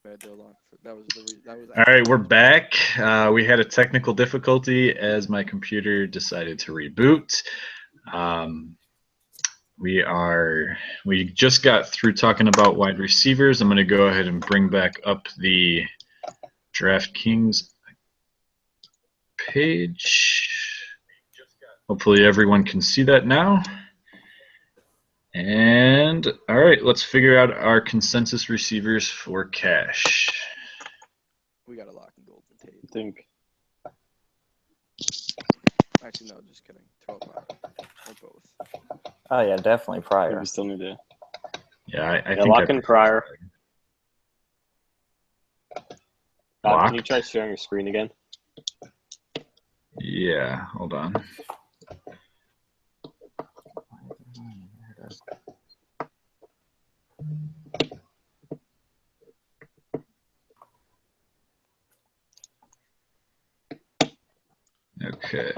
That was All right, actually we're back. We had a technical difficulty as my computer decided to reboot. We just got through talking about wide receivers. I'm going to go ahead and bring back up the DraftKings page. Hopefully everyone can see that now. And all right, let's figure out our consensus receivers for cash. We got a lock in Golden Tate. I think. Actually, no, just kidding. 12 Pryor. Or both. Oh yeah, definitely Pryor. We still need to. Yeah, I Yeah, think lock in Pryor. Lock? Can you try sharing your screen again? Yeah, hold on. Okay.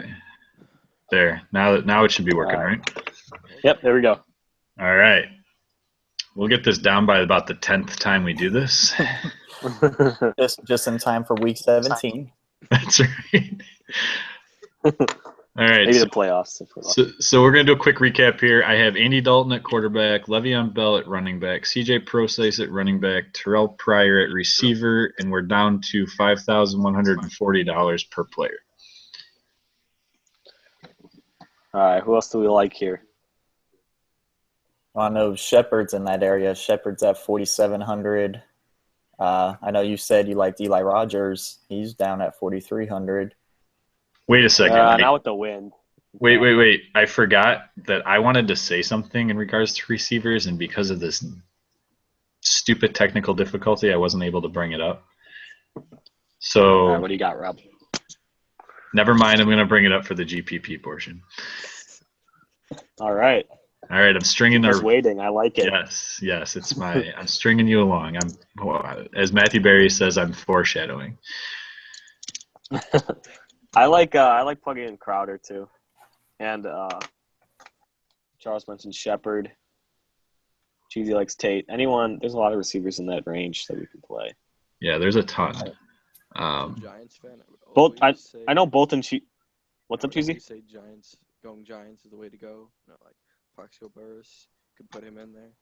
There. Now it should be working, right? Yep, there we go. All right. We'll get this down by about the 10th time we do this. Just in time for week 17. That's right. All right. Maybe the playoffs. So we're going to do a quick recap here. I have Andy Dalton at quarterback, Le'Veon Bell at running back, CJ Prosise at running back, Terrell Pryor at receiver, and we're down to $5,140 per player. All right, who else do we like here? Well, I know Shepard's in that area. Shepard's at 4,700. I know you said you liked Eli Rogers. He's down at 4,300. Wait a second. Now with the win. Wait. I forgot that I wanted to say something in regards to receivers, and because of this stupid technical difficulty, I wasn't able to bring it up. So All right, what do you got, Rob? Never mind. I'm going to bring it up for the GPP portion. All right. All right, I'm stringing Just waiting. I like it. Yes, it's I'm stringing you along. As Matthew Berry says, I'm foreshadowing. I like plugging in Crowder too, and Charles mentioned Shepard. Cheesy likes Tate. Anyone? There's a lot of receivers in that range that we can play. Yeah, there's a ton. Giants fan. I know Bolton. What's up, Cheesy? Say going Giants is the way to go. Not like Plaxico Burress. Could put him in there.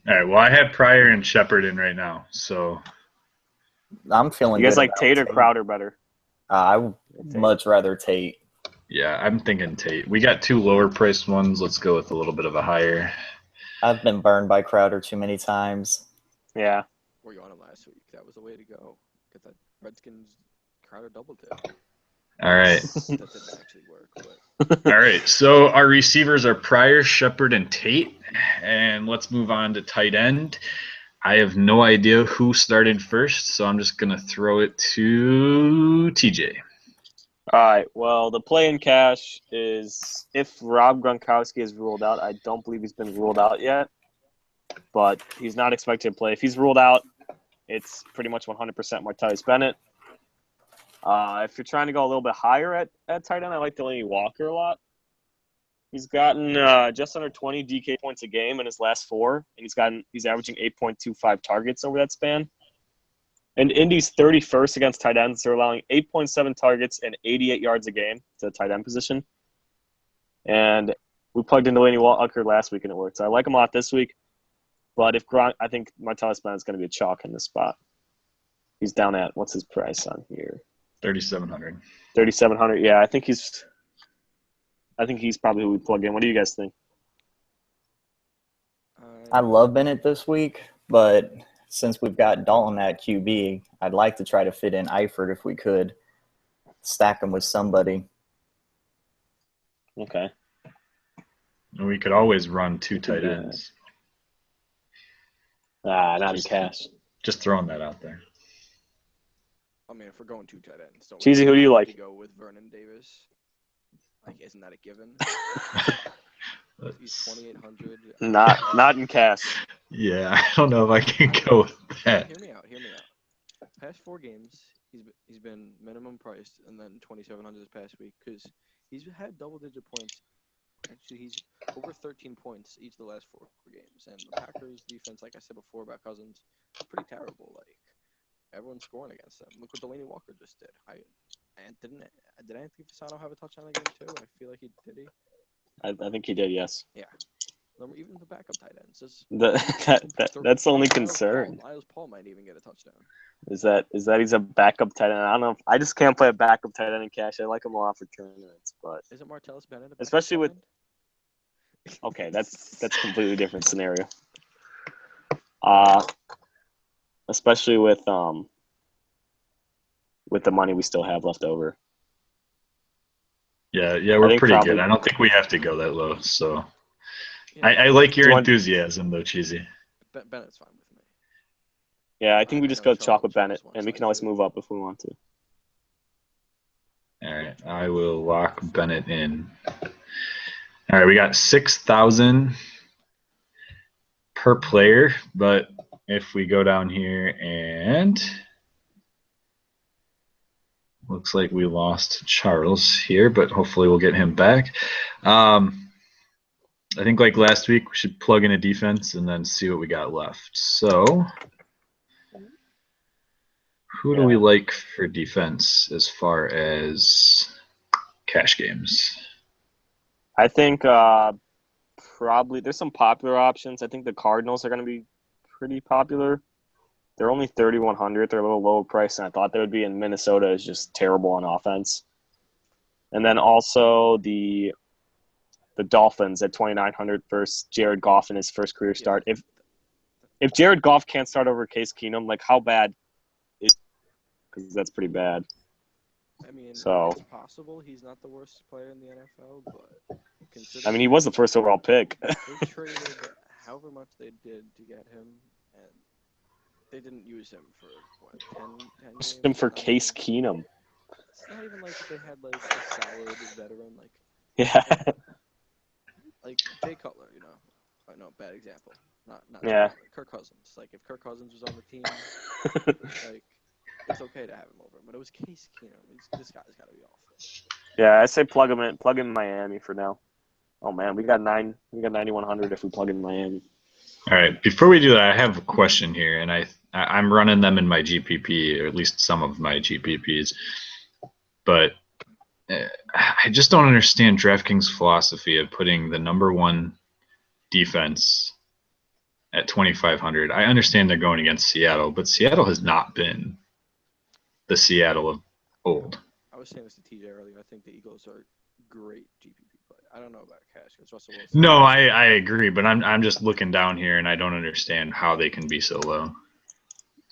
All right. Well, I have Pryor and Shepard in right now, so I'm feeling. You guys good like about Tate or Crowder better? I would much rather Tate. Yeah, I'm thinking Tate. We got two lower priced ones. Let's go with a little bit of a higher. I've been burned by Crowder too many times. Yeah. Were you on him last week? That was the way to go. Get that Redskins Crowder double tip. All right. That didn't actually work, but All right. So our receivers are Pryor, Shepard, and Tate. And let's move on to tight end. I have no idea who started first, so I'm just going to throw it to TJ. All right. Well, the play in cash is if Rob Gronkowski is ruled out. I don't believe he's been ruled out yet, but he's not expected to play. If he's ruled out, it's pretty much 100% Martellus Bennett. If you're trying to go a little bit higher at tight end, I like Delaney Walker a lot. He's gotten just under 20 DK points a game in his last 4, and he's averaging 8.25 targets over that span. And Indy's 31st against tight ends. They're allowing 8.7 targets and 88 yards a game to the tight end position. And we plugged in Delaney Walker last week and it worked. So I like him a lot this week. But if Gronk, I think Martellus Bennett is going to be a chalk in this spot. He's down at, what's his price on here? 3,700. 3,700. Yeah, I think he's probably who we plug in. What do you guys think? I love Bennett this week, but since we've got Dalton at QB, I'd like to try to fit in Eifert if we could. Stack him with somebody. Okay. We could always run 2 tight ends. Not in cash. Just throwing that out there. I mean, if we're going 2 tight ends, don't Cheesy, who do you like? Go with Vernon Davis. Like, isn't that a given? He's 2,800. Not in cash. Yeah, I don't know if I can go with that. Hear me out. Past 4 games, he's been minimum priced, and then 2,700 this past week because he's had double-digit points Actually, he's over 13 points each of the last 4 games. And the Packers defense, like I said before about Cousins, is pretty terrible. Like, everyone's scoring against them. Look what Delaney Walker just did. Did Anthony Fasano have a touchdown in the game too? I feel like he did. I think he did, yes. Yeah. Even the backup tight ends. That's the only concern. Miles Paul might even get a touchdown. Is that he's a backup tight end. I don't know. I just can't play a backup tight end in cash. I like him a lot for tournaments, but Isn't Martellus Bennett a backup especially tight with end? okay, that's a completely different scenario. Especially with the money we still have left over. Yeah, we're pretty good. I don't think we have to go that low. So Yeah. I like your enthusiasm, though, Cheesy. Bennett's fine with me. Yeah, I think we just go Chocolate Bennett, Charles and we can always move up if we want to. All right, I will lock Bennett in. All right, we got 6,000 per player, but if we go down here and looks like we lost Charles here, but hopefully we'll get him back. I think like last week, we should plug in a defense and then see what we got left. So who do we like for defense as far as cash games? I think probably there's some popular options. I think the Cardinals are going to be pretty popular. They're only 3,100. They're a little lower price than I thought they would be, and Minnesota is just terrible on offense. And then also the Dolphins at 2,900 versus Jared Goff in his first career start. If Jared Goff can't start over Case Keenum, like how bad is? Because that's pretty bad. I mean, So it's possible he's not the worst player in the NFL, but I mean, he was the first overall pick. They traded however much they did to get him, and they didn't use him for what 10 games. Used him for Case Keenum. It's not even like they had like a solid veteran like. Yeah. Like Jay Cutler, I know, bad example. Not Yeah. Kirk Cousins. Like if Kirk Cousins was on the team, like it's okay to have him over. But it was Case Keenum. This guy's got to be awful. Yeah, I say plug him in Miami for now. Oh man, we got 9,100 if we plug in Miami. All right. Before we do that, I have a question here, and I'm running them in my GPP, or at least some of my GPPs, but I just don't understand DraftKings' philosophy of putting the number one defense at 2,500. I understand they're going against Seattle, but Seattle has not been the Seattle of old. I was saying this to TJ earlier. I think the Eagles are great GPP play. I don't know about cash because Russell Wilson. No, I agree, but I'm just looking down here and I don't understand how they can be so low.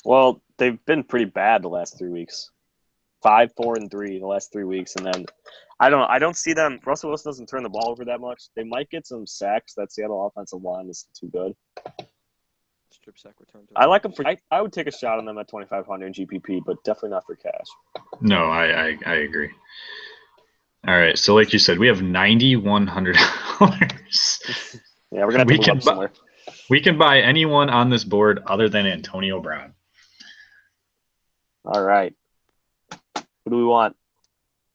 Well, they've been pretty bad the last 3 weeks. 5, 4, and 3 the last 3 weeks, and then I don't see them. Russell Wilson doesn't turn the ball over that much. They might get some sacks. That Seattle offensive line is too good. Strip sack return. I like them for. I would take a shot on them at 2,500 GPP, but definitely not for cash. No, I agree. All right, so like you said, we have $9,100. Yeah, we're gonna have to move up somewhere. We can buy anyone on this board other than Antonio Brown. All right. Who do we want?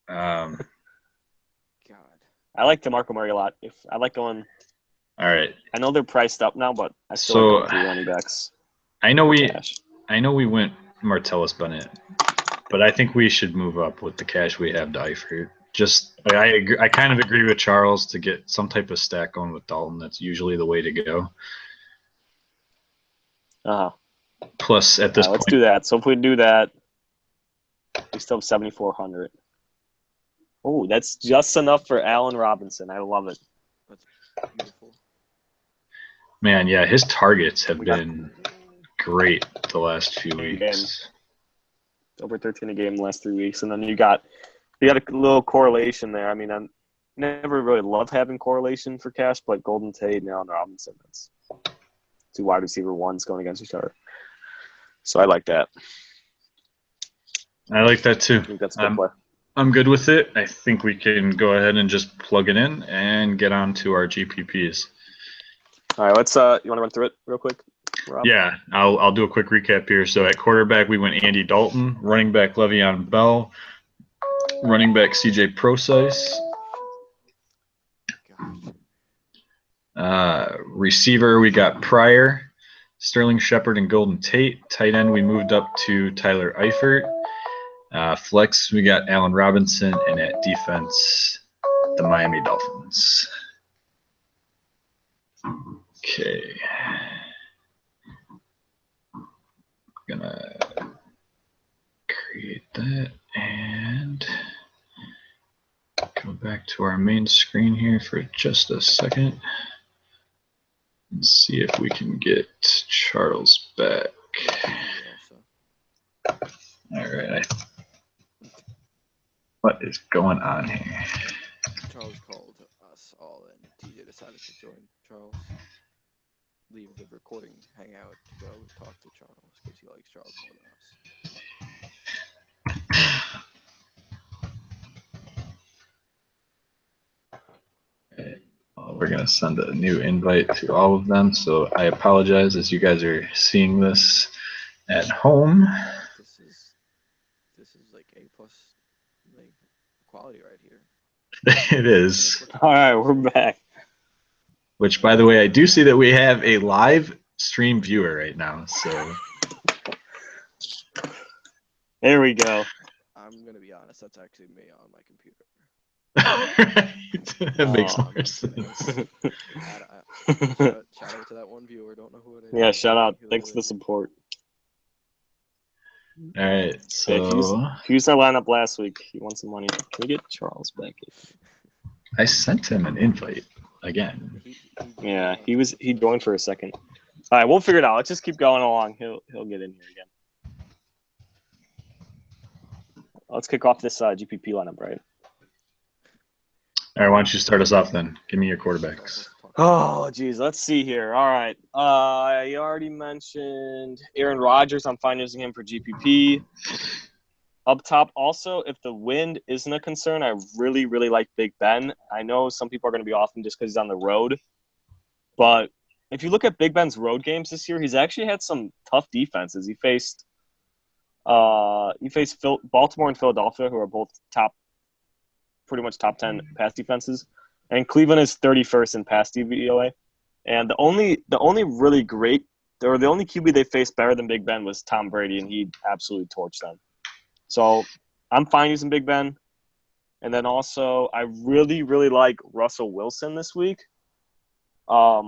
God. I like DeMarco Murray a lot. I like going. All right. I know they're priced up now, but I still like going 3 running backs. I know we went Martellus Bennett, but I think we should move up with the cash we have to Eifert. I agree. I kind of agree with Charles to get some type of stack going with Dalton. That's usually the way to go. Plus, at this point, let's do that. So if we do that, we still have 7,400. Oh, that's just enough for Allen Robinson. I love it. That's beautiful. Man, yeah, his targets have been great the last few weeks. Over 13 a game the last 3 weeks, and then you got a little correlation there. I mean, I never really loved having correlation for cash, but Golden Tate and Allen Robinson, that's 2 wide receiver ones going against each other. So I like that. I like that too. I think that's a good play. I'm good with it. I think we can go ahead and just plug it in and get on to our GPPs. All right, let's. You want to run through it real quick, Rob? Yeah, I'll do a quick recap here. So at quarterback, we went Andy Dalton, running back Le'Veon Bell, running back CJ Procise, Receiver, we got Pryor, Sterling Shepard, and Golden Tate. Tight end, we moved up to Tyler Eifert. Flex, we got Allen Robinson, and at defense, the Miami Dolphins. Okay. Gonna create that and go back to our main screen here for just a second and see if we can get Charles back. All right. What is going on here? Charles called us all and TJ decided to join Charles. Leave the recording hangout to go talk to Charles because he likes Charles more than us. Well, we're going to send a new invite to all of them, so I apologize as you guys are seeing this at home. This is like A+ like quality right here. It is. All right, we're back. Which, by the way, I do see that we have a live stream viewer right now, so. There we go. I'm going to be honest, that's actually me on my computer. That makes more sense. Shout out to that one viewer. Don't know who it is. Yeah, shout out. Thanks for the support. All right, so If you used our lineup last week, he won some money. Can we get Charles back? I sent him an invite again. He joined for a second. All right, we'll figure it out. Let's just keep going along. He'll get in here again. Let's kick off this GPP lineup, right? All right, why don't you start us off then? Give me your quarterbacks. Oh, geez. Let's see here. All right. You already mentioned Aaron Rodgers. I'm fine using him for GPP. Up top, also, if the wind isn't a concern, I really, really like Big Ben. I know some people are going to be off him just because he's on the road. But if you look at Big Ben's road games this year, he's actually had some tough defenses. He faced Baltimore and Philadelphia, who are both pretty much top 10 pass defenses. And Cleveland is 31st in pass DVOA. And the only really great, or the only QB they faced better than Big Ben was Tom Brady, and he absolutely torched them. So I'm fine using Big Ben. And then also, I really, really like Russell Wilson this week. I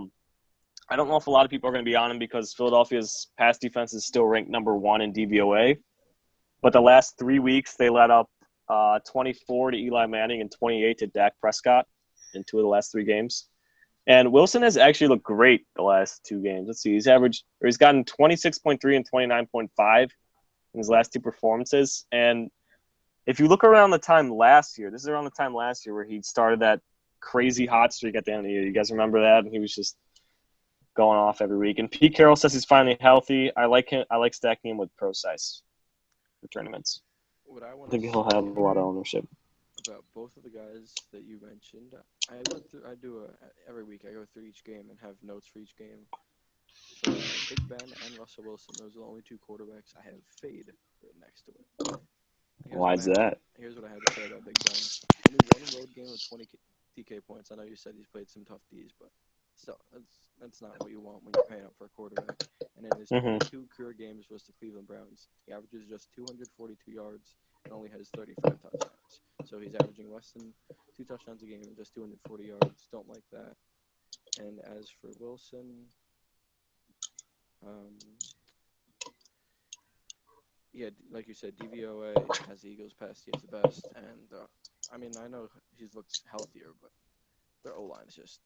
don't know if a lot of people are going to be on him because Philadelphia's pass defense is still ranked number 1 in DVOA. But the last 3 weeks, they let up 24 to Eli Manning and 28 to Dak Prescott in 2 of the last 3 games. And Wilson has actually looked great the last 2 games. Let's see. He's gotten 26.3 and 29.5 in his last 2 performances. And if you look around the time last year, this is around the time last year where he started that crazy hot streak at the end of the year. You guys remember that? And he was just going off every week. And Pete Carroll says he's finally healthy. I like him. I like stacking him with pro size for tournaments. I think he'll have a lot of ownership. About both of the guys that you mentioned, every week I go through each game and have notes for each game. For Big Ben and Russell Wilson, those are the only 2 quarterbacks I have fade next to it. Why is that? Here's what I had to say about Big Ben. Only 1 road game with 20 TK points. I know you said he's played some tough Ds, but still, that's not what you want when you're paying up for a quarterback. And in his 2 career games versus the Cleveland Browns, he averages just 242 yards and only has 35 touchdowns. So he's averaging less than 2 touchdowns a game and just 240 yards. Don't like that. And as for Wilson, like you said, DVOA has the Eagles pass D is the best. And, I know he's looked healthier, but their O-line is just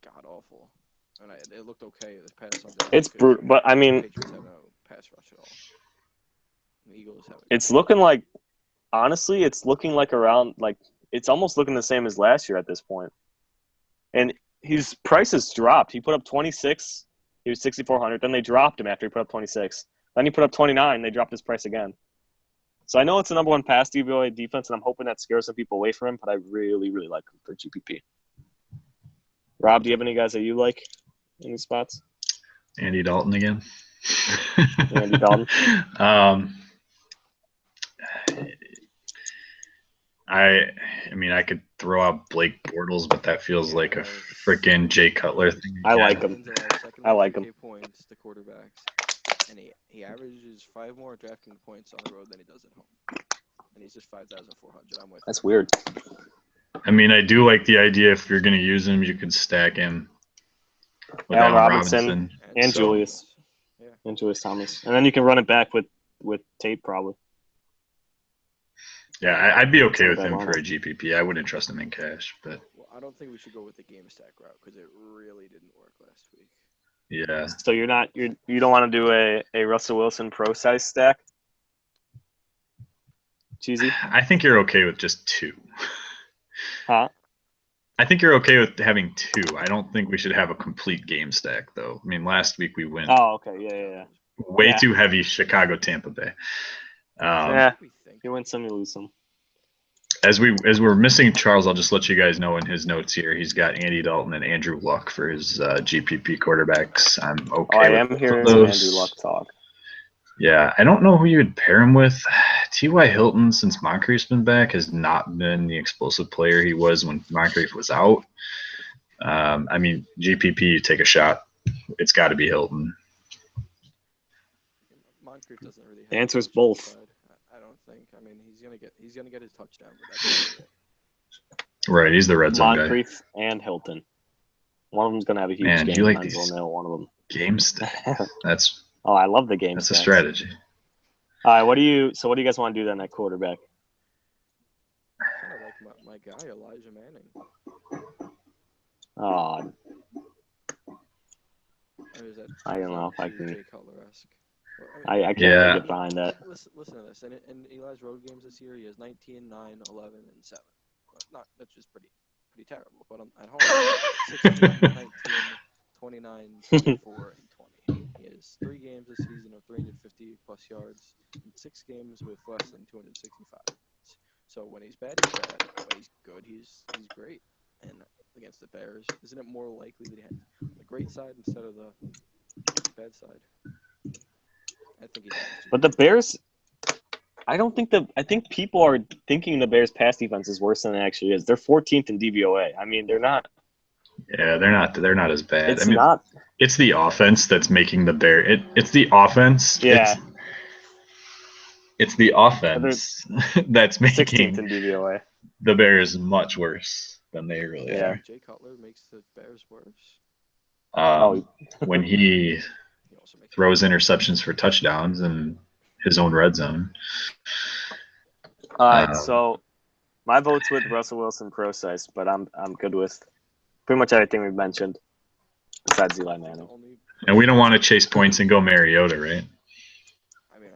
god-awful. And it looked okay this past Sunday. It's brutal, but the Patriots have no pass rush at all. The Eagles have it. It's looking like, honestly, it's looking like it's almost looking the same as last year at this point. And his price has dropped. He put up 26. He was 6,400. Then they dropped him after he put up 26. Then he put up 29. They dropped his price again. So I know it's the number 1 pass DVOA defense, and I'm hoping that scares some people away from him, but I really, really like him for GPP. Rob, do you have any guys that you like in these spots? Andy Dalton again. Andy Dalton. I mean, I could throw out Blake Bortles, but that feels like a freaking Jay Cutler thing. I again. like him. Wins allowed second I with like 2K points to quarterbacks, and he averages 5 more DraftKings points on the road than he does at home, and he's just 5,400. I'm with. That's weird. I mean, I do like the idea if you're going to use him, you can stack him with Allen Allen Robinson. Robinson. And So- Julius. Yeah. And Julius Thomas. And then you can run it back with Tate probably. Yeah, I'd be okay Not with a bad him for a lineup. GPP. I wouldn't trust him in cash, but Well, I don't think we should go with the game stack route because it really didn't work last week. yeah. So you don't want to do a Russell Wilson pro size stack? Cheesy? I think you're okay with just 2. Huh? I think you're okay with having 2. I don't think we should have a complete game stack, though. I mean, last week we went Oh, okay. Yeah. way yeah. too heavy Chicago, Tampa Bay. Yeah. We think. You win some, you lose some. As we're missing Charles, I'll just let you guys know in his notes here. He's got Andy Dalton and Andrew Luck for his GPP quarterbacks. I'm okay. Oh, I with am both hearing of some those. Andrew Luck talk. Yeah, I don't know who you would pair him with. T.Y. Hilton, since Moncrief's been back, has not been the explosive player he was when Moncrief was out. I mean, GPP, you take a shot. It's got to be Hilton. Moncrief doesn't really. Have The answer is much both. upside, I don't think. I mean, he's gonna get his touchdown, but that's really it. Right, he's the red zone guy. Moncrief and Hilton. One of them's gonna have a huge Man, game. you like Depends these on one of them. game stack. That's Oh, I love the game. a stacks. strategy. All right, what do you guys want to do then at quarterback? Kind of like my guy Elijah Manning. Oh, Or is that I don't know if I too can- Jay Cutler-esque? Well, I can't Yeah. really get behind that. Listen to this. In Eli's road games this year, he has 19, 9, 11, and 7. That's just pretty terrible. But at home, 16, 19, 29, 24, and 20. He has 3 games this season of 350 plus yards, and 6 games with less than 265 yards. So when he's bad, he's bad. When he's good, he's great. And against the Bears, isn't it more likely that he has the great side instead of the bad side? I think he has. But the Bears, I think people are thinking the Bears' pass defense is worse than it actually is. They're 14th in DVOA. I mean, they're not. Yeah, they're not as bad. It's I mean, not. it's the offense that's making the Bear. It's the offense. Yeah. It's the offense that's 16th making in DVOA. the Bears much worse than they really Yeah. are. Jay Cutler makes the Bears worse. When he He also makes throws interceptions for touchdowns in his own red zone. All right, Um, so my vote's with Russell Wilson pro size, but I'm good with pretty much everything we've mentioned besides Eli Manning. And we don't want to chase points and go Mariota, right? I mean,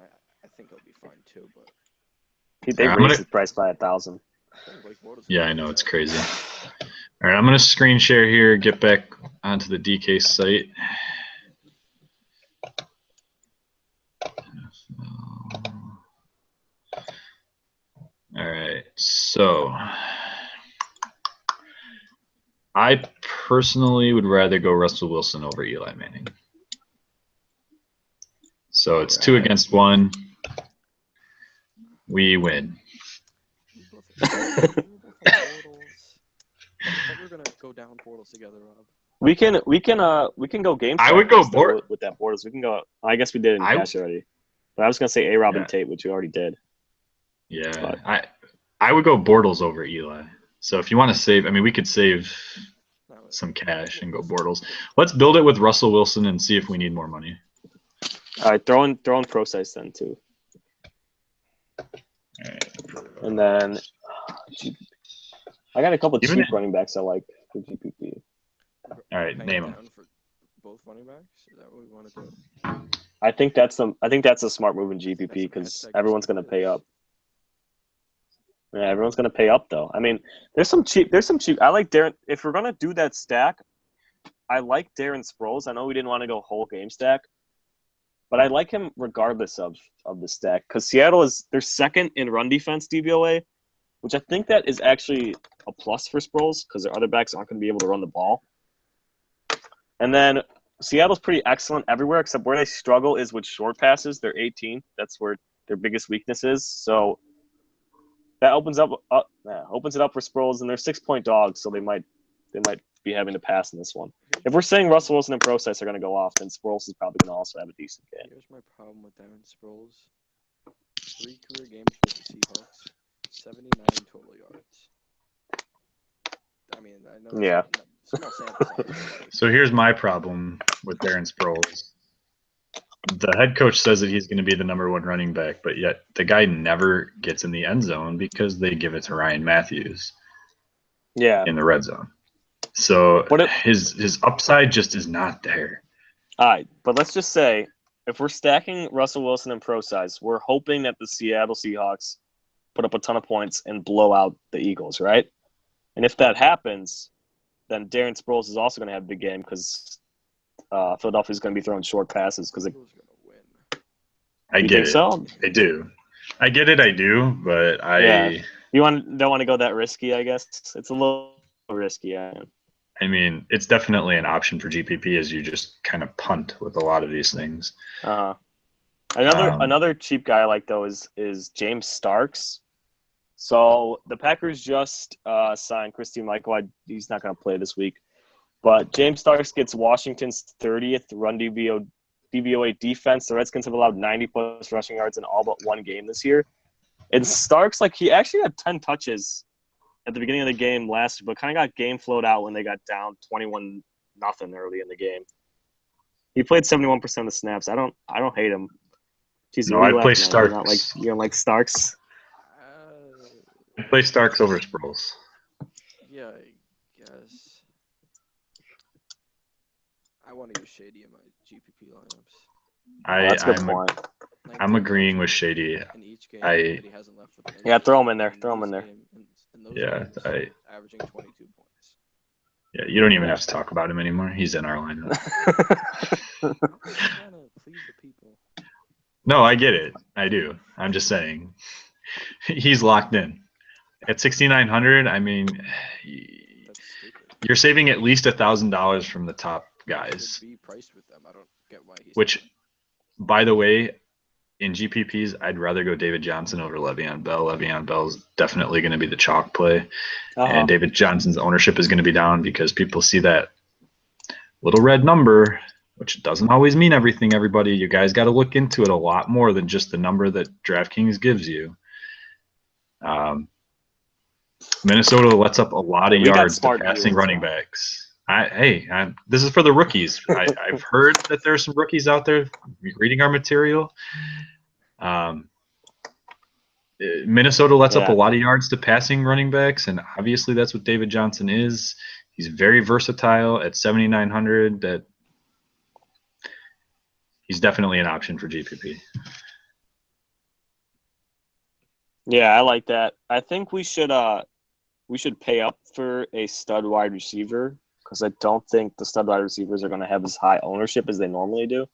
I think he'll be fine too, but They I'm raised gonna- his price by 1,000. I think Blake Bortles. Yeah, I know, it's crazy. All right, I'm going to screen share here, get back onto the DK site. All right, so I personally would rather go Russell Wilson over Eli Manning. So it's 2 against 1. We win. We both have Bortles. I thought we were gonna go down Bortles together, Rob. We can go game. I would go stack Bort- with that Bortles. We can go. I guess we did it in I- cash already. But I was gonna say A-Rob Yeah. and Tate, which we already did. Yeah, But- I would go Bortles over Eli. So if you want to save, I mean, we could save No, some cash and go Bortles. Let's build it with Russell Wilson and see if we need more money. All right, throw in pro size then too, All right. and then I got a couple Even cheap if- running backs I like for GPP. All right, paying name 'em. down for both running backs. Is that what we want to do? I think that's a smart move in GPP because everyone's gonna pay up. Yeah, everyone's gonna pay up though. I mean, there's some cheap. I like Darren. If we're gonna do that stack, I like Darren Sproles. I know we didn't want to go whole game stack, but I like him regardless of the stack because Seattle they're second in run defense DVOA, which I think that is actually a plus for Sproles because their other backs aren't going to be able to run the ball. And then Seattle's pretty excellent everywhere except where they struggle is with short passes. They're 18th. That's where their biggest weakness is. So that opens it up for Sproles, and they're 6-point dogs, so they might be having to pass in this one. If we're saying Russell Wilson and Process are going to go off, then Sproles is probably going to also have a decent game. Here's my problem with Darren Sproles. 3 career games with the Seahawks, 79 total yards. I mean, I know Yeah. small sample size. So here's my problem with Darren Sproles. The head coach says that he's going to be the number 1 running back, but yet the guy never gets in the end zone because they give it to Ryan Matthews in the red zone. So his upside just is not there. All right, but let's just say if we're stacking Russell Wilson and pro size, we're hoping that the Seattle Seahawks put up a ton of points and blow out the Eagles, right? And if that happens, then Darren Sproles is also going to have a big game because Philadelphia's going to be throwing short passes because Eagles are gonna win. I get it. So? I do. I get it. I do, but you don't want to go that risky. I guess it's a little risky. I mean, it's definitely an option for GPP as you just kind of punt with a lot of these things. Another cheap guy I like though is James Starks. So the Packers just signed Christine Michael. He's not going to play this week, but James Starks gets Washington's 30th run DVOA defense. The Redskins have allowed 90+ rushing yards in all but 1 game this year. And Starks, he actually had 10 touches at the beginning of the game last year, but kind of got game flowed out when they got down 21-0 early in the game. He played 71% of the snaps. I don't hate him. Jeez, No, I'd play Starks. You don't like Starks? I'd play Starks over Sproles. Yeah, I guess. I want to use Shady in my GPP lineups. That's a good point. I'm agreeing with Shady. In each game that he hasn't left with an Yeah, throw him in there. In those Yeah, games, averaging 22 points. Yeah, you don't even have to talk about him anymore. He's in our lineup. I'm trying to please the people. No, I get it. I do. I'm just saying. He's locked in. At 6,900, I mean, That's stupid. you're saving at least $1,000 from the top guys. Be priced with them. I don't get why he's. Which, by the way, in GPPs, I'd rather go David Johnson over Le'Veon Bell. Le'Veon Bell's definitely going to be the chalk play. And David Johnson's ownership is going to be down because people see that little red number, which doesn't always mean everything, everybody. You guys got to look into it a lot more than just the number that DraftKings gives you. Minnesota lets up a lot of yards to passing running backs. This is for the rookies. I've heard that there's some rookies out there reading our material. Minnesota lets up a lot of yards to passing running backs, and obviously that's what David Johnson is. He's very versatile at 7,900. That he's definitely an option for GPP. Yeah, I like that. I think we should pay up for a stud wide receiver because I don't think the stud wide receivers are going to have as high ownership as they normally do.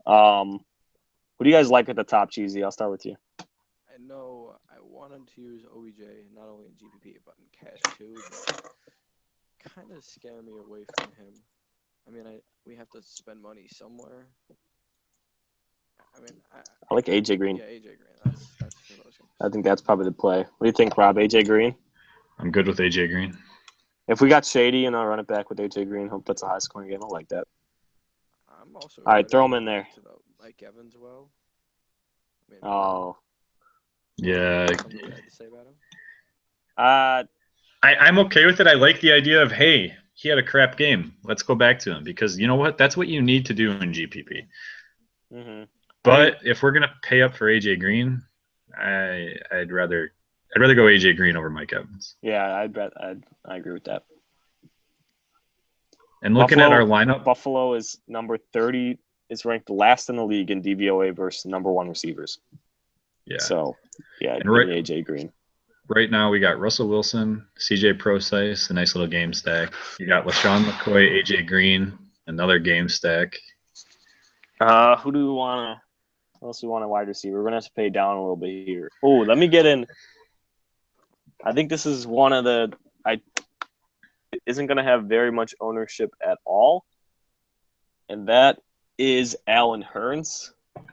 Who do you guys like at the top, Cheesy? I'll start with you. I know I wanted to use OBJ not only in GPP but in cash too, but kind of scare me away from him. I mean, we have to spend money somewhere. I mean, I like AJ Green. Yeah, AJ Green. That's what I was gonna say. I think that's probably the play. What do you think, Rob? AJ Green? I'm good with AJ Green. If we got Shady and I'll run it back with AJ Green, hope that's a high scoring game. I like that. I'm also all right, throw him in there. Mike Evans, well. I mean, yeah. Something you had to say about him? I'm okay with it. I like the idea of, hey, he had a crap game. Let's go back to him because you know what? That's what you need to do in GPP. Mm-hmm. But if we're gonna pay up for AJ Green, I'd rather go AJ Green over Mike Evans. Yeah, I agree with that. And looking at our lineup, Buffalo is number 30. Is ranked last in the league in DVOA versus number 1 receivers. Yeah. So, yeah, and AJ Green. Right now, we got Russell Wilson, CJ Procise, a nice little game stack. You got LaShawn McCoy, AJ Green, another game stack. Who do we want to? Who else do we want a wide receiver? We're gonna have to pay down a little bit here. Oh, let me get in. I think this is one of the isn't gonna have very much ownership at all, and that is Allen Hurns.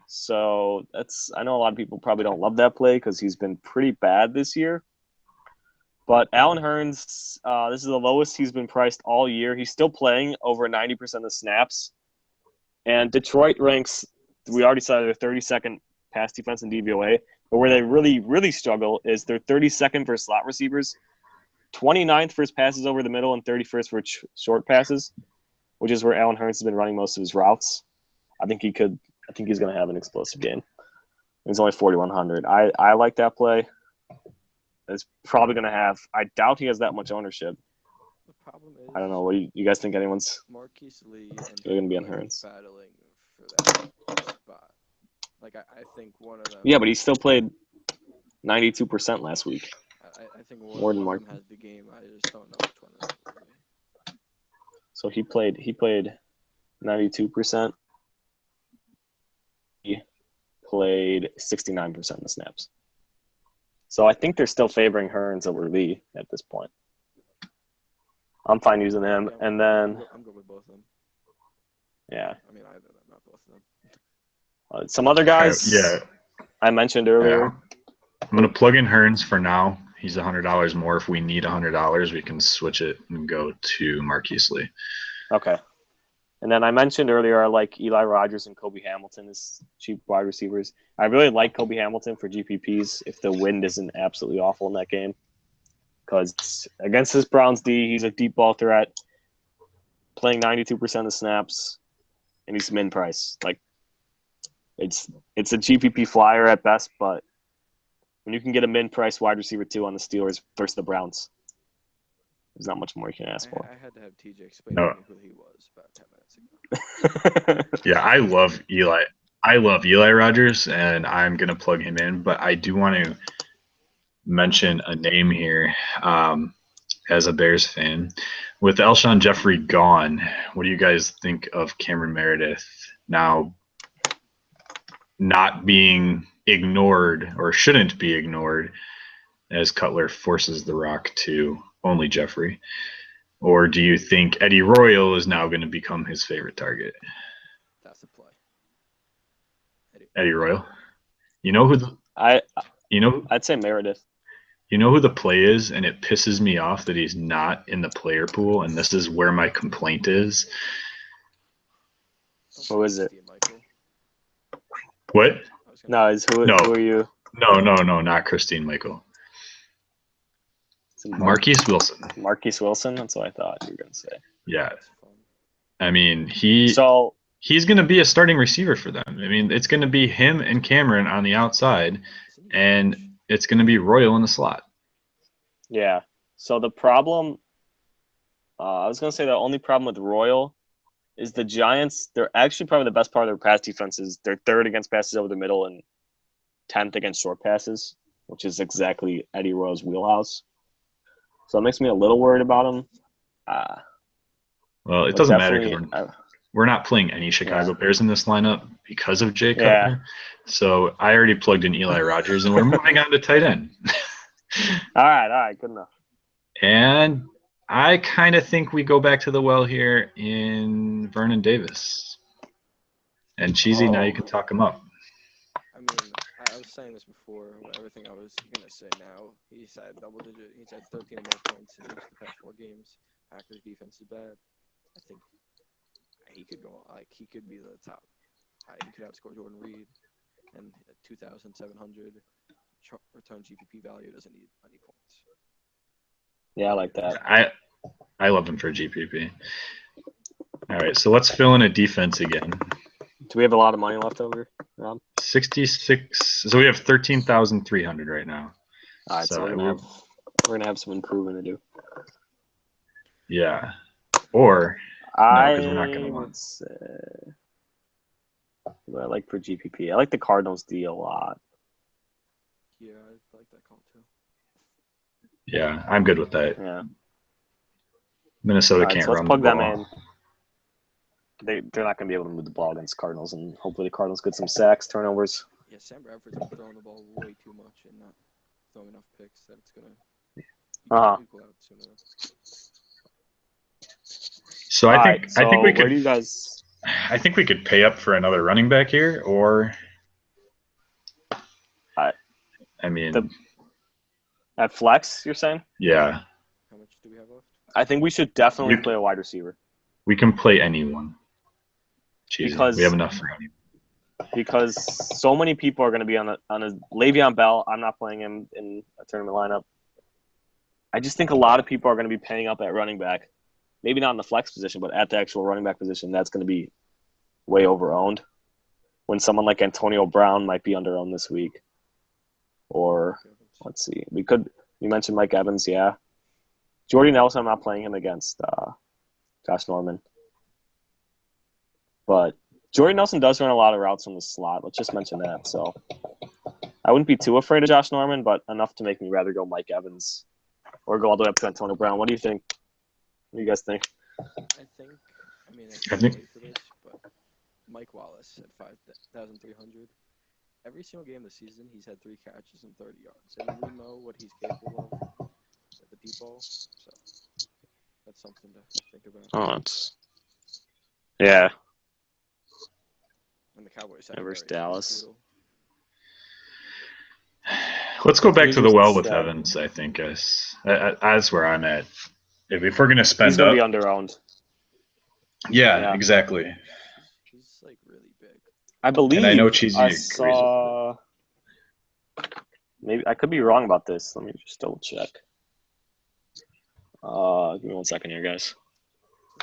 So I know a lot of people probably don't love that play because he's been pretty bad this year. But Allen Hurns, this is the lowest he's been priced all year. He's still playing over 90% of the snaps. And Detroit ranks, we already said, their 32nd pass defense in DVOA. But where they really, really struggle is they're 32nd for slot receivers, 29th for his passes over the middle, and 31st for short passes, which is where Allen Hurns has been running most of his routes. I think he's going to have an explosive game. He's only 4,100. I like that play. It's probably going to have – I doubt he has that much ownership. The problem is, I don't know. What do you guys think anyone's Marquise Lee and They're gonna be on Henry Hurns. battling for that spot. Like, I think one of them. – Yeah, but he still played 92% last week. I think More than one of Mark. them has the game. I just don't know which one it will be. So he played 92%. He played 69% of the snaps. So I think they're still favoring Hearns over Lee at this point. I'm fine using him. Yeah, And then, I'm good with both of them. yeah. I mean, either of them, not both of them. Some other guys Yeah. I mentioned earlier. I'm going to plug in Hearns for now. He's $100 more. If we need $100, we can switch it and go to Marquise Lee. Okay. And then I mentioned earlier I like Eli Rogers and Kobe Hamilton as cheap wide receivers. I really like Kobe Hamilton for GPPs if the wind isn't absolutely awful in that game. Because against this Browns D, he's a deep ball threat, playing 92% of snaps, and he's min price. Like, it's a GPP flyer at best, but when you can get a min price wide receiver 2 on the Steelers versus the Browns, there's not much more you can ask for. I had to have TJ explain No. to me who he was about 10 minutes ago. Yeah, I love Eli. I love Eli Rogers, and I'm going to plug him in. But I do want to mention a name here as a Bears fan. With Alshon Jeffrey gone, what do you guys think of Cameron Meredith now not being ignored or shouldn't be ignored as Cutler forces the rock to only Jeffrey? Or do you think Eddie Royal is now going to become his favorite target? That's the play. Eddie Royal. You know who the, I'd say Meredith. You know who the play is, and it pisses me off that he's not in the player pool, and this is where my complaint is. Who is it? Michael. What? No, who are you? No, not Christine Michael. Marquise Wilson. Marquise Wilson? That's what I thought you were going to say. Yeah. I mean, he's going to be a starting receiver for them. I mean, it's going to be him and Cameron on the outside, and it's going to be Royal in the slot. Yeah. So the problem, I was going to say the only problem with Royal is the Giants, they're actually probably the best part of their pass defense is they're third against passes over the middle and 10th against short passes, which is exactly Eddie Royal's wheelhouse. So it makes me a little worried about him. Well, it doesn't matter because we're not playing any Chicago Bears in this lineup because of Jay Cutler. Yeah. So I already plugged in Eli Rogers, and we're moving on to tight end. All right, good enough. And I kind of think we go back to the well here in Vernon Davis. And Cheesy, now you can talk him up. I mean, I was saying this before. Everything I was gonna say now. He's had double digit. He's had 13 or more points in each of the past 4 games. Packers defense is bad. I think he could go like he could be the top. He could outscore Jordan Reed, and 2,700 return GPP value doesn't need any points. Yeah, I like that. I love him for GPP. All right, so let's fill in a defense again. Do we have a lot of money left over, Rob? 66. So we have 13,300 right now. All right, so we're gonna have some improvement to do. Yeah, or no, because we're not gonna would say. What I like for GPP, I like the Cardinals D a lot. Yeah, I like that call too. Yeah, I'm good with that. Yeah. Minnesota can't so let's run plug the them ball. in. They're not going to be able to move the ball against Cardinals, and hopefully the Cardinals get some sacks, turnovers. Yeah, Sam Bradford's been throwing the ball way too much and not throwing enough picks that it's going to equal out soon enough. So I think we could. Where do you guys? I think we could pay up for another running back here, or I mean, At flex, you're saying? yeah, How much do we have left? I think we should definitely We- play a wide receiver we can play anyone. Cheesy. Because- we have enough for anyone. because so many people are going to be on a Le'Veon Bell. I'm not playing him in a tournament lineup. I just think a lot of people are going to be paying up at running back. Maybe not in the flex position, but at the actual running back position, that's going to be way over-owned. When someone like Antonio Brown might be under-owned this week. Or, let's see, you mentioned Mike Evans, yeah. Jordy Nelson, I'm not playing him against Josh Norman. But Jordy Nelson does run a lot of routes from the slot. Let's just mention that. So I wouldn't be too afraid of Josh Norman, but enough to make me rather go Mike Evans or go all the way up to Antonio Brown. What do you think? What do you guys think? I I think- for this, but Mike Wallace at 5,300. Every single game this season, he's had 3 catches and 30 yards, and we know what he's capable of at the deep ball. So that's something to think about. Oh, yeah. And the Cowboys Versus secondary is Dallas. brutal. Let's go back to the well with Yeah. Evans. I think that's where I'm at. If we're gonna He's spend going up, to be under-owned. yeah, exactly. He's like really big. I believe And I know Cheesy I agrees with saw. Maybe I could be wrong about this. Let me just double check. Give me 1 second here, guys.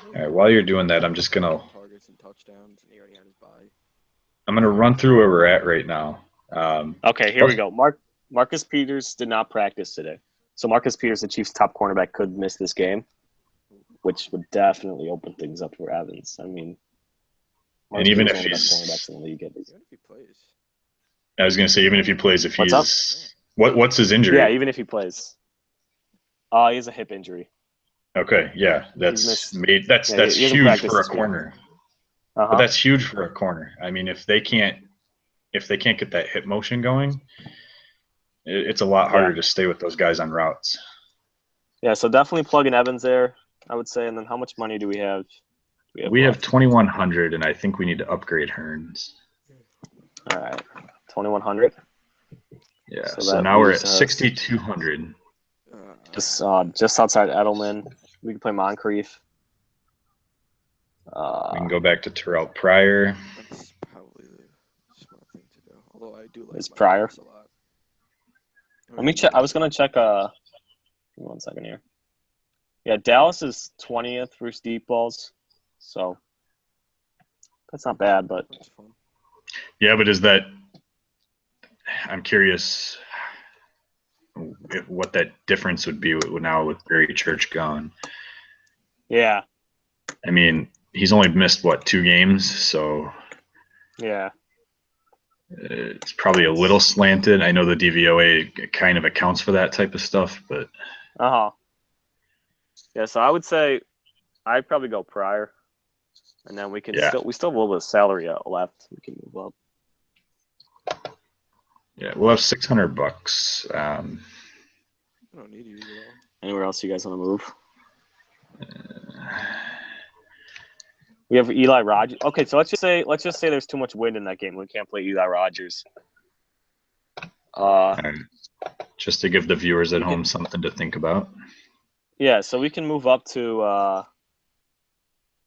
All right, while you're doing that, I'm just gonna Targets and touchdowns, and he already had his bye. run through where we're at right now. Okay, here we go. Marcus Peters did not practice today, so Marcus Peters, the Chiefs' top cornerback, could miss this game, which would definitely open things up for Evans. I mean, And even Peters if is he's- one of the best cornerbacks in the league, at least. Even if he plays. I was gonna say even if he plays, if What's he's what's his injury? Yeah, even if he plays. He has a hip injury. Okay, yeah, that's missed- made that's yeah, that's he hasn't huge practiced for a this week. corner. Uh-huh. But that's huge for a corner. I mean, if they can't get that hip motion going, it's a lot harder to stay with those guys on routes. Yeah, so definitely plug in Evans there, I would say. And then how much money do we have? We have left? 2,100, and I think we need to upgrade Hearns. All right, 2,100. Yeah, So so that now we're at leaves us- 6,200. Just outside Edelman. We can play Moncrief. We can go back to Terrell Pryor. That's probably the smart thing to do. Although I do like Is Mike Pryor? Wallace a lot. Let me check. I was gonna check. Give me 1 second here. Yeah, Dallas is 20th versus deep balls, so that's not bad. But That's fun. Yeah, but is that? I'm curious what that difference would be now with Barry Church gone. yeah, I mean, he's only missed 2 games, so yeah, it's probably a little slanted. I know the DVOA kind of accounts for that type of stuff, but yeah. So I would say I'd probably go Pryor, and then we can Yeah. we still have a little bit of salary left. We can move up. yeah, we'll have $600. I don't need you at all. Anywhere else you guys want to move? We have Eli Rogers. Okay, so let's just say there's too much wind in that game. We can't play Eli Rogers. Just to give the viewers at home something to think about. Yeah, so we can move up to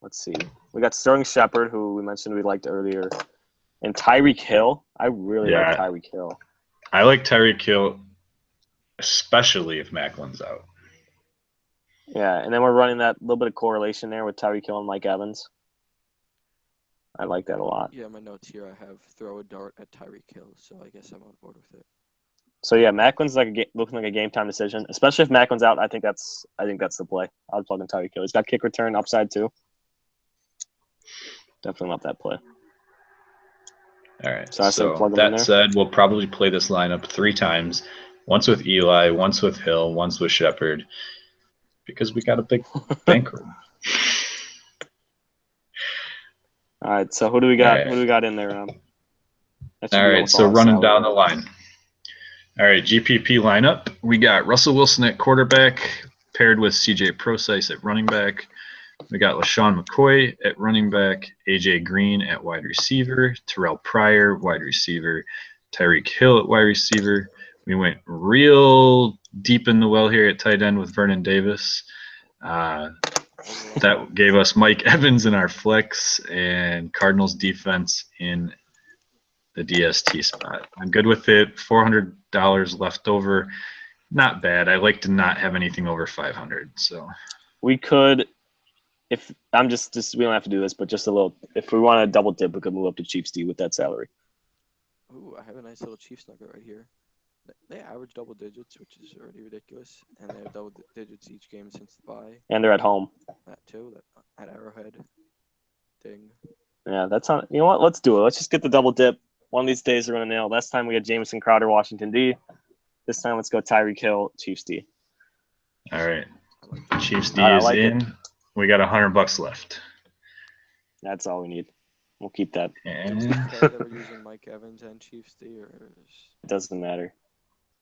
let's see. We got Sterling Shepard, who we mentioned we liked earlier, and Tyreek Hill. I really like Tyreek Hill. I like Tyreek Hill, especially if Macklin's out. Yeah, and then we're running that little bit of correlation there with Tyreek Hill and Mike Evans. I like that a lot. Yeah, my notes here I have throw a dart at Tyreek Hill, so I guess I'm on board with it. So yeah, Macklin's looking like a game time decision, especially if Macklin's out. I think that's the play. I'll plug in Tyreek Hill. He's got kick return upside too. Definitely love that play. All right. So I said So plug him in that there. said, we'll probably play this lineup 3 times. Once with Eli, once with Hill, once with Shepard, because we got a big bankroll. All right. So who do we got? All right. Who do we got in there? That should All be right, almost so all running salary. down the line. All right, GPP lineup. We got Russell Wilson at quarterback, paired with CJ Procise at running back. We got LaShawn McCoy at running back, A.J. Green at wide receiver, Terrell Pryor, wide receiver, Tyreek Hill at wide receiver. We went real deep in the well here at tight end with Vernon Davis. That gave us Mike Evans in our flex and Cardinals defense in the DST spot. I'm good with it. $400 left over. Not bad. I like to not have anything over 500. So We could, if I'm just we don't have to do this, but just a little. If we want to double dip, we could move up to Chiefs D with that salary. Ooh, I have a nice little Chiefs nugget right here. They average double digits, which is already ridiculous, and they have double digits each game since the bye. And they're at home. That too, at Arrowhead. Ding. Yeah, that's not. You know what? Let's do it. Let's just get the double dip. One of these days we're gonna nail. Last time we had Jamison Crowder, Washington D. This time let's go Tyreek Hill, Chiefs D. all right, I like that. Chiefs D I is like it. in. We got $100 left. That's all we need. We'll keep that. And Is it okay that we're using Mike Evans and Chiefs D, or It doesn't matter.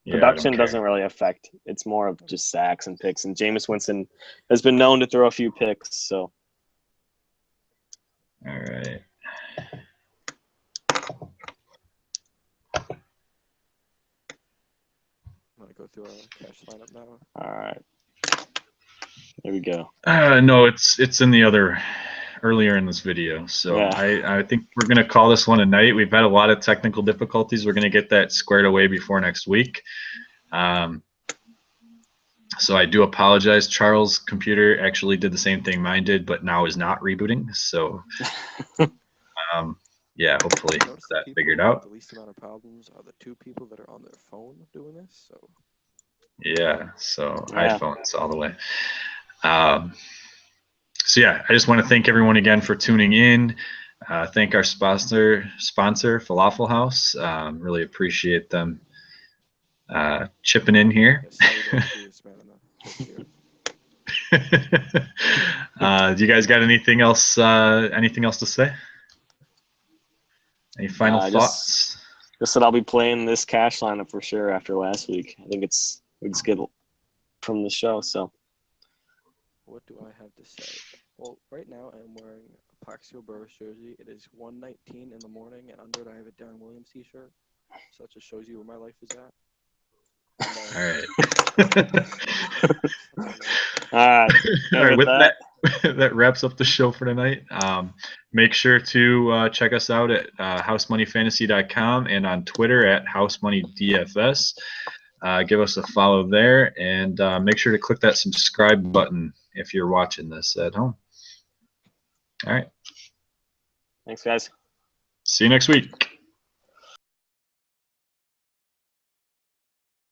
yeah, I don't Production care. doesn't really affect. It's more of just sacks and picks. And Jameis Winston has been known to throw a few picks. So All right. I'm gonna go through our cash lineup now? all right, there we go. No, it's in the other earlier in this video. So Yeah. I think we're gonna call this one a night. We've had a lot of technical difficulties. We're gonna get that squared away before next week. So I do apologize. Charles' computer actually did the same thing mine did, but now is not rebooting. So yeah, hopefully I noticed that the people figured with out. the least amount of problems are the two people that are on their phone doing this. So Yeah, so Yeah. iPhones all the way. So yeah, I just want to thank everyone again for tuning in. Thank our sponsor, Falafel House. Really appreciate them chipping in here. Do you guys got anything else? Anything else to say? Any final thoughts? Just that I'll be playing this cash lineup for sure after last week. I think we just get from the show. So what do I have to say? Well, right now I'm wearing a Plaxico Burris jersey. It is 1:19 in the morning, and under it I have a Darren Williams t-shirt. So that just shows you where my life is at. All right. All right. All right. With that, that wraps up the show for tonight. Make sure to check us out at housemoneyfantasy.com and on Twitter at housemoneydfs. Give us a follow there, and make sure to click that subscribe button if you're watching this at home. All right. Thanks, guys. See you next week.